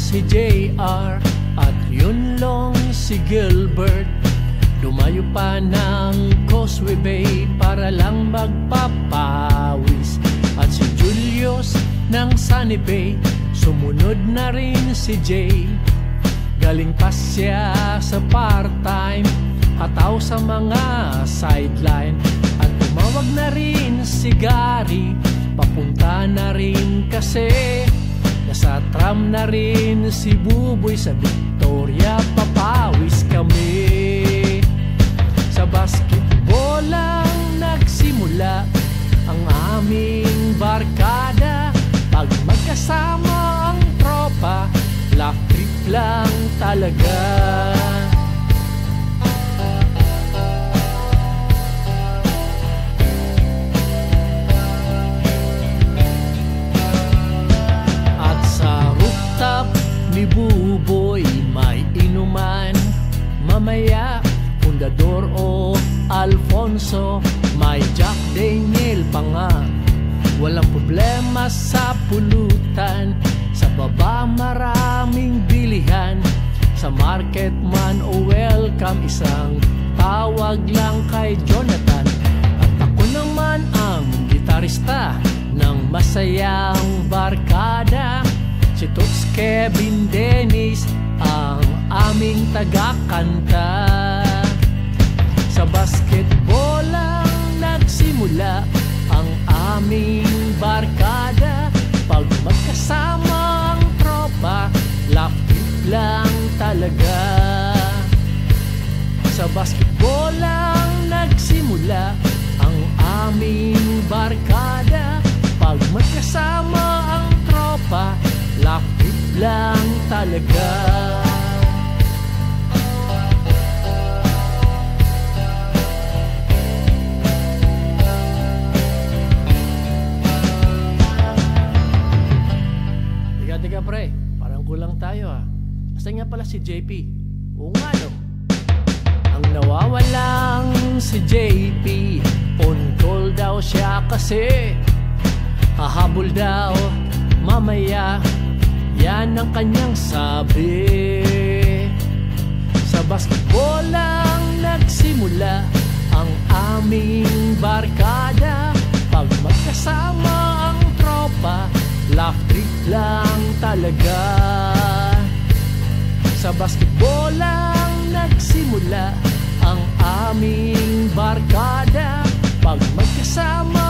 si JR at Yunlong si Gilbert. Dumayo pa ng Causeway Bay para lang magpapawis. At si Julius ng Sunny Bay, sumunod na rin si Jay. Galing pa siya sa part-time, hataw sa mga sideline. At tumawag na rin si Gary, papunta na rin kasi nasa tram na rin si Buboy. Sa Victoria papawis kami. Sa basketball lang nagsimula ang aming barkada. Pag magkasama ang tropa, lap trip lang talaga. At sa rooftop ni Buboy may inuman. Mamaya Fundador o Alfonso, may Jack Daniel pa nga. Walang problema sa pulutan, sa baba maraming bilihan. Sa market man o welcome, isang tawag lang kay Jonathan. At ako naman ang gitarista ng masayang barkada. Si Toots, Kevin, Dennis ang aming taga-kanta. Sa basketball lang nagsimula ang aming barkada. Pag magkasama ang tropa, lap trip lang talaga. Sa basketball lang nagsimula ang aming barkada. Pag magkasama ang tropa, lap trip lang talaga. Teka pre, parang kulang tayo ha. Asa nga pala si JP? Oo nga no. Ang nawawalang si JP, on call daw siya kasi hahabol daw mamaya, yan ang kanyang sabi. Sa basketball lang nagsimula ang aming barkada. Pag magkasama ang tropa, lap trip lang talaga. Sa basketball lang nagsimula ang aming barkada. Pag magkasama